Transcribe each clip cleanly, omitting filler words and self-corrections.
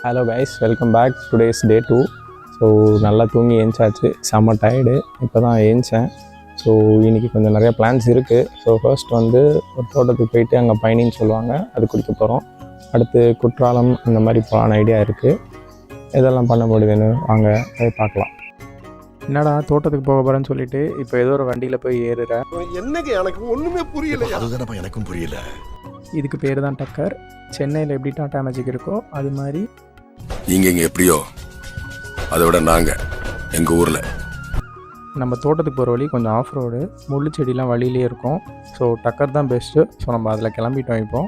Hello guys, welcome back. Today's day 2. So நல்லா தூங்கி ஏஞ்சாச்சு, செம்ம டயர்டு. இப்போ தான் ஏஞ்சேன். ஸோ இன்றைக்கி கொஞ்சம் நிறையா பிளான்ஸ் இருக்குது. ஸோ ஃபர்ஸ்ட் வந்து ஒரு தோட்டத்துக்கு போயிட்டு அங்கே பயணின்னு சொல்லுவாங்க, அது குடிக்க போகிறோம். அடுத்து குற்றாலம் அந்த மாதிரி போகலான ஐடியா இருக்குது. இதெல்லாம் பண்ண முடியுதுன்னு வாங்க போய் பார்க்கலாம். என்னடா தோட்டத்துக்கு போக போகிறேன்னு சொல்லிட்டு இப்போ ஏதோ ஒரு வண்டியில் போய் ஏறுறேன். என்னங்க எனக்கு ஒன்றுமே புரியல. அதுதானப்பா எனக்கும் புரியல. இதுக்கு பேர் தான் டக்கர். சென்னையில் எப்படி டாடா மேஜிக் இருக்கோ அது மாதிரி நீங்க இங்க எப்படியோ அதை விட நாங்க எங்க ஊர்ல நம்ம தோட்டத்துக்கு போகிற வழி கொஞ்சம் ஆஃப் ரோடு, முள்ளு செடிலாம் வழியிலே இருக்கும். ஸோ டக்கர் தான் பெஸ்ட்டு. ஸோ நம்ம அதில் கிளம்பிட்டோம். இப்போ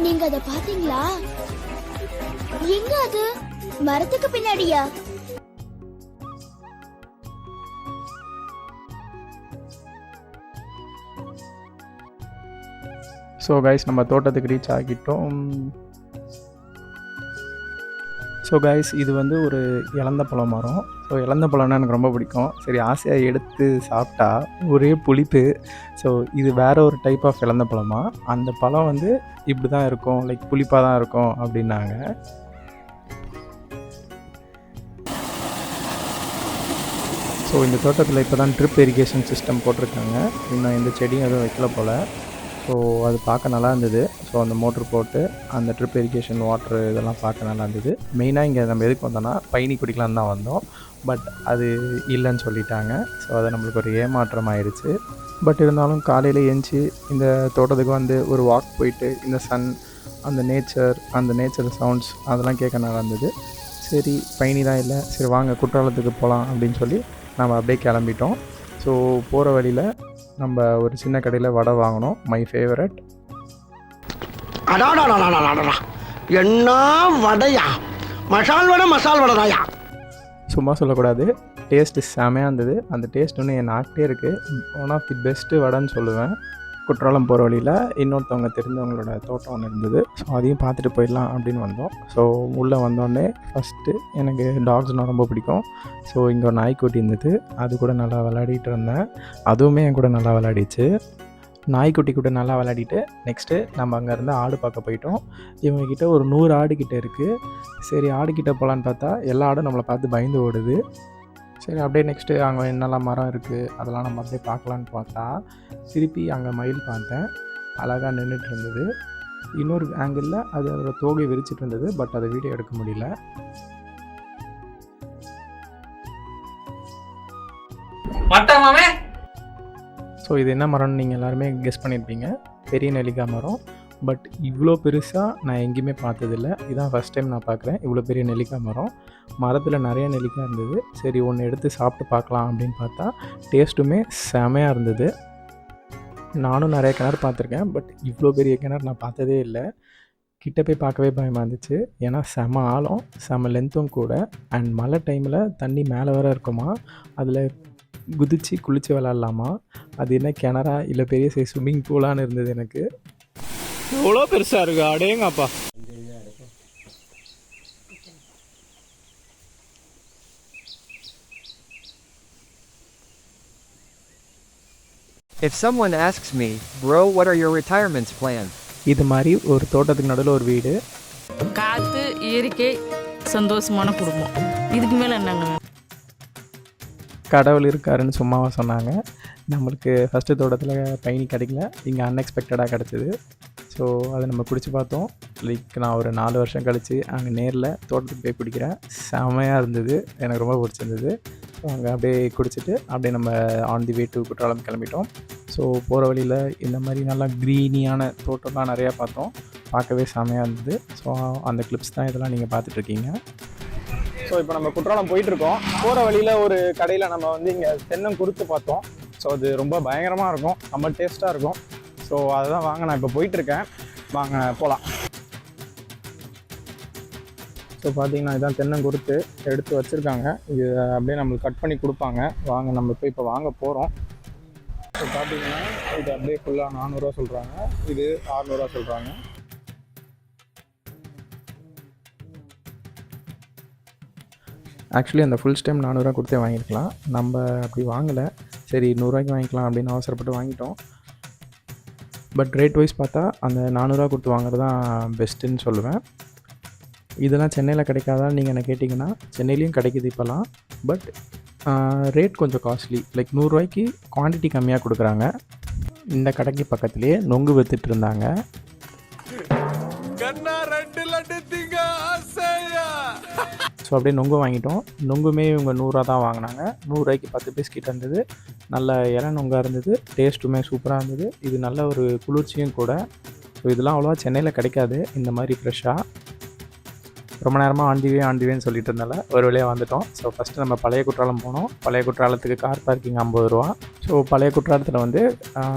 நீங்க அத பாத்தீங்களா? எங்க அது? மரத்துக்கு பின்னாடியா? ஸோ கைஸ், நம்ம தோட்டத்துக்கு ரீச் ஆகிட்டோம். ஸோ கைஸ், இது வந்து ஒரு இலந்த பழம் மரம். ஸோ இலந்த பழம்னா எனக்கு ரொம்ப பிடிக்கும். சரி, ஆசையாக எடுத்து சாப்பிட்டா ஒரே புளிப்பு. ஸோ இது வேறு ஒரு டைப் ஆஃப் இலந்த பழமா. அந்த பழம் வந்து இப்படி தான் இருக்கும், லைக் புளிப்பாக தான் இருக்கும் அப்படின்னாங்க. ஸோ இந்த தோட்டத்தில் இப்போ தான் ட்ரிப் இரிகேஷன் சிஸ்டம் போட்டிருக்காங்க. இன்னும் எந்த செடியும் எதுவும் வைக்கல போல். ஸோ அது பார்க்க நல்லா இருந்தது. ஸோ அந்த மோட்ரு போட்டு அந்த ட்ரிப் இரிகேஷன் வாட்ரு இதெல்லாம் பார்க்க நல்லா இருந்தது. மெயினாக இங்கே நம்ம எதுக்கு வந்தோன்னா பயணி குடிக்கலாம் தான் வந்தோம். பட் அது இல்லைன்னு சொல்லிட்டாங்க. ஸோ அது நம்மளுக்கு ஒரு ஏமாற்றம் ஆயிடுச்சு. பட் இருந்தாலும் காலையில் ஏஞ்சி இந்த தோட்டத்துக்கு வந்து ஒரு வாக் போயிட்டு இந்த சன், அந்த நேச்சர் சவுண்ட்ஸ் அதெல்லாம் கேட்க நல்லா இருந்தது. சரி, பயணி தான் இல்லை, சரி வாங்க குற்றாலத்துக்கு போகலாம் அப்படின்னு சொல்லி நம்ம அப்படியே கிளம்பிட்டோம். ஸோ போகிற வழியில் நம்ம ஒரு சின்ன கடையில் வடை வாங்கினோம், மை ஃபேவரட். என்ன வடையா? மசால் வடை தாயா? சும்மா சொல்லக்கூடாது, டேஸ்ட்டு செமையாக இருந்தது. அந்த டேஸ்ட் ஒன்று என் நாக்கிட்டே இருக்குது. ஒன் ஆஃப் தி பெஸ்ட்டு வடைன்னு சொல்லுவேன். குற்றாலம் போகிற வழியில் இன்னொருத்தவங்க தெரிஞ்சவங்களோட தோட்டம் ஒன்று இருந்தது. ஸோ அதையும் பார்த்துட்டு போயிடலாம் அப்படின்னு வந்தோம். ஸோ உள்ளே வந்தோடனே ஃபஸ்ட்டு எனக்கு டாக்ஸ்னால் ரொம்ப பிடிக்கும். ஸோ இங்கே ஒரு நாய்க்குட்டி இருந்தது, அது கூட நல்லா விளையாடிட்டு இருந்தேன். அதுவுமே என் கூட நல்லா விளையாடிச்சு. நாய்க்குட்டி கூட நல்லா விளையாடிட்டு நெக்ஸ்ட்டு நம்ம அங்கேருந்து ஆடு பார்க்க போயிட்டோம். இவங்கக்கிட்ட ஒரு 100 ஆடுக்கிட்ட இருக்குது. சரி, ஆடுக்கிட்ட போகலான்னு பார்த்தா எல்லா ஆடும் நம்மளை பார்த்து பயந்து ஓடுது. சரி, அப்படியே நெக்ஸ்ட்டு அங்கே என்னெல்லாம் மரம் இருக்குது அதெல்லாம் நம்ம அப்படியே பார்க்கலான்னு பார்த்தா திருப்பி அங்கே மயில் பார்த்தேன், அழகாக நின்றுட்டு இருந்தது. இன்னொரு ஆங்கிளில் அது அதோட தோகை விரிச்சிட்டு இருந்தது. பட் அதை வீடியோ எடுக்க முடியல. ஸோ இது என்ன மரம்னு நீங்கள் எல்லாருமே கெஸ் பண்ணியிருப்பீங்க. பெரிய நெல்லிக்காய் மரம். பட் இவ்வளோ பெருசாக நான் எங்கேயுமே பார்த்ததில்ல. இதுதான் ஃபஸ்ட் டைம் நான் பார்க்குறேன் இவ்வளோ பெரிய நெல்லிக்காய் மரம். மரத்தில் நிறைய நெல்லிக்காய் இருந்தது. சரி, ஒன்று எடுத்து சாப்பிட்டு பார்க்கலாம் அப்படின்னு பார்த்தா டேஸ்ட்டுமே செமையாக இருந்தது. நானும் நிறைய கிணறு பார்த்துருக்கேன், பட் இவ்வளோ பெரிய கிணறு நான் பார்த்ததே இல்லை. கிட்ட போய் பார்க்கவே பயமாக இருந்துச்சு. ஏன்னா செம ஆழம், செம லென்த்தும் கூட. அண்ட் மழை டைமில் தண்ணி மேலே வர இருக்குமா, அதில் குதித்து குளித்து விளாட்லாமா. அது என்ன கிணறா இல்லை பெரிய சைஸ் ஸ்விம்மிங் பூலான்னு இருந்தது எனக்கு. எவ்வளோ பெருசாக இருக்கு, அடேங்கப்பா. If someone asks me, bro, what are your retirement plans? இது மாதிரி ஒரு தோட்டத்துக்கு நடுவில் ஒரு வீடு, காற்று, இயற்கை, சந்தோஷமான குடும்பம், இதுக்கு மேலே என்னங்க? கடவுள் இருக்காருன்னு சும்மாவா சொன்னாங்க. நம்மளுக்கு ஃபஸ்ட்டு தோட்டத்தில் பயணி கிடைக்கல, இங்கே அன்எக்ஸ்பெக்டடாக கிடச்சிது. ஸோ அதை நம்ம குடிச்சு பார்த்தோம். லைக் நான் ஒரு 4 வருஷம் கழித்து அங்கே நேரில் தோட்டத்துக்கு போய் குடிக்கிறேன். செமையாக இருந்தது, எனக்கு ரொம்ப பிடிச்சிருந்தது. ஸோ அங்கே அப்படியே குடிச்சிட்டு அப்படியே நம்ம on the way to Courtallam கிளம்பிட்டோம். ஸோ போகிற வழியில் இந்த மாதிரி நல்லா க்ரீனியான தோட்டம்லாம் நிறையா பார்த்தோம். பார்க்கவே செமையாக இருந்தது. ஸோ அந்த கிளிப்ஸ் தான் இதெல்லாம் நீங்கள் பார்த்துட்ருக்கீங்க. ஸோ இப்போ நம்ம குற்றாலம் போயிட்டுருக்கோம். போகிற வழியில் ஒரு கடையில் நம்ம வந்து இங்கே தென்னங்குருத்து பார்த்தோம். ஸோ அது ரொம்ப பயங்கரமாக இருக்கும், ரொம்ப டேஸ்ட்டாக இருக்கும். ஸோ அதுதான் வாங்க நான் இப்போ போயிட்டுருக்கேன், வாங்க போகலாம். ஸோ பார்த்தீங்கன்னா இதுதான் தென்னங்குருத்து எடுத்து வச்சுருக்காங்க. இது அப்படியே நம்மளுக்கு கட் பண்ணி கொடுப்பாங்க. வாங்க நம்ம போய் இப்போ வாங்க போகிறோம். ஸோ பார்த்தீங்கன்னா இது அப்படியே ஃபுல்லாக 400 ரூபா சொல்கிறாங்க, இது 600 ரூபா சொல்கிறாங்க. ஆக்சுவலி அந்த ஃபுல் ஸ்டெம் 400 ரூபா கொடுத்தே வாங்கியிருக்கலாம். நம்ம அப்படி வாங்கலை, சரி 100 ரூபாய்க்கு வாங்கிக்கலாம் அப்படின்னு அவசரப்பட்டு வாங்கிட்டோம். பட் ரேட் வைஸ் பார்த்தா அந்த 400 கொடுத்து வாங்குறது தான் பெஸ்ட்டுன்னு சொல்லுவேன். இதெல்லாம் சென்னையில் கிடைக்காதான்னு நீங்கள் என்ன கேட்டிங்கன்னா, சென்னையிலையும் கிடைக்குது இப்போலாம். பட் ரேட் கொஞ்சம் காஸ்ட்லி. லைக் 100 ரூபாய்க்கு குவான்டிட்டி கம்மியாக கொடுக்குறாங்க. இந்த கடைக்கு பக்கத்துலேயே நொங்கு விற்றுட்டு இருந்தாங்க. ஸோ அப்படியே நொங்கு வாங்கிட்டோம். நொங்குமே இவங்க 100 தான் வாங்கினாங்க. 100 ரூபாய்க்கு 10 பீஸ் கிட்ட இருந்தது. நல்ல இலை நொங்காக இருந்தது. டேஸ்ட்டுமே சூப்பராக இருந்தது. இது நல்ல ஒரு குளிர்ச்சியும் கூட. ஸோ இதெல்லாம் அவ்வளோவா சென்னையில் கிடைக்காது இந்த மாதிரி ஃப்ரெஷ்ஷாக. ரொம்ப நேரமாக ஆண்டிவேன்னு சொல்லிட்டு இருந்தால ஒரு வழியாக வந்துட்டோம். ஸோ ஃபஸ்ட்டு நம்ம பழைய குற்றாலம் போனோம். பழைய குற்றாலத்துக்கு கார் பார்க்கிங் 50 ரூபா. ஸோ பழைய குற்றாலத்தில் வந்து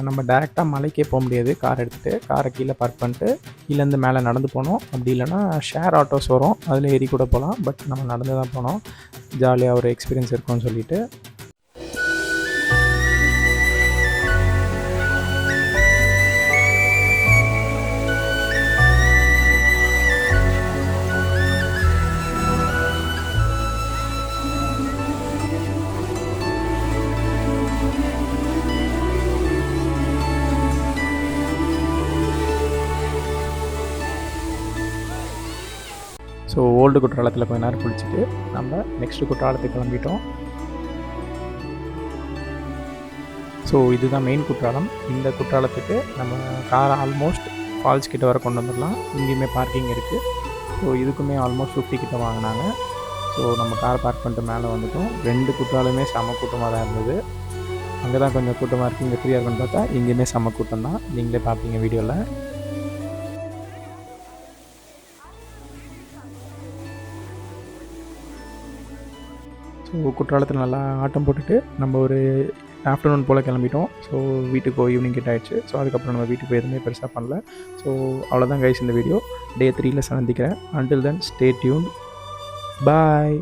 நம்ம டேரெக்டாக மலைக்கே போக முடியாது. கார் எடுத்துகிட்டு காரை கீழே பார்க் பண்ணிட்டு கீழேருந்து மேலே நடந்து போனோம். அப்படி இல்லைனா ஷேர் ஆட்டோஸ் வரும், அதில் ஏறி கூட போகலாம். பட் நம்ம நடந்து தான் போனோம். ஜாலியாக ஒரு எக்ஸ்பீரியன்ஸ் இருக்கும்னு சொல்லிட்டு. ஸோ ஓல்டு குற்றாலத்தில் கொஞ்ச நேரம் குளிச்சுட்டு நம்ம நெக்ஸ்ட்டு குற்றாலத்துக்கு கிளம்பிட்டோம். ஸோ இதுதான் மெயின் குற்றாலம். இந்த குற்றாலத்துக்கு நம்ம காரை ஆல்மோஸ்ட் ஃபால்ஸ் கிட்ட வர கொண்டு வந்துடலாம். இங்கேயுமே பார்க்கிங் இருக்குது. ஸோ இதுக்குமே ஆல்மோஸ்ட் 50 கிட்ட வாங்கினாங்க. ஸோ நம்ம காரை பார்க் பண்ணிட்டு மேலே வந்துட்டோம். 2 குற்றாலுமே செம கூட்டமாக தான் இருந்தது. அங்கே தான் கொஞ்சம் கூட்டமாக இருக்குது, இங்கே ஃப்ரீயாக இருக்குன்னு பார்த்தா இங்கேயுமே செம கூட்டம் தான். நீங்களே பார்ப்பீங்க வீடியோவில். ஸோ குற்றாலத்தில் நல்லா ஆட்டம் போட்டுட்டு நம்ம ஒரு ஆஃப்டர்நூன் போல் கிளம்பிட்டோம். ஸோ வீட்டுக்கு போய் ஈவினிங் கிட்ட ஆயிடுச்சு. ஸோ அதுக்கப்புறம் நம்ம வீட்டுக்கு போய் எதுவுமே பெருசாக பண்ணல. ஸோ அவ்வளோதான் கைஸ் இந்த வீடியோ. Day 3ல் சந்திக்கிறேன். Until then, stay tuned. Bye.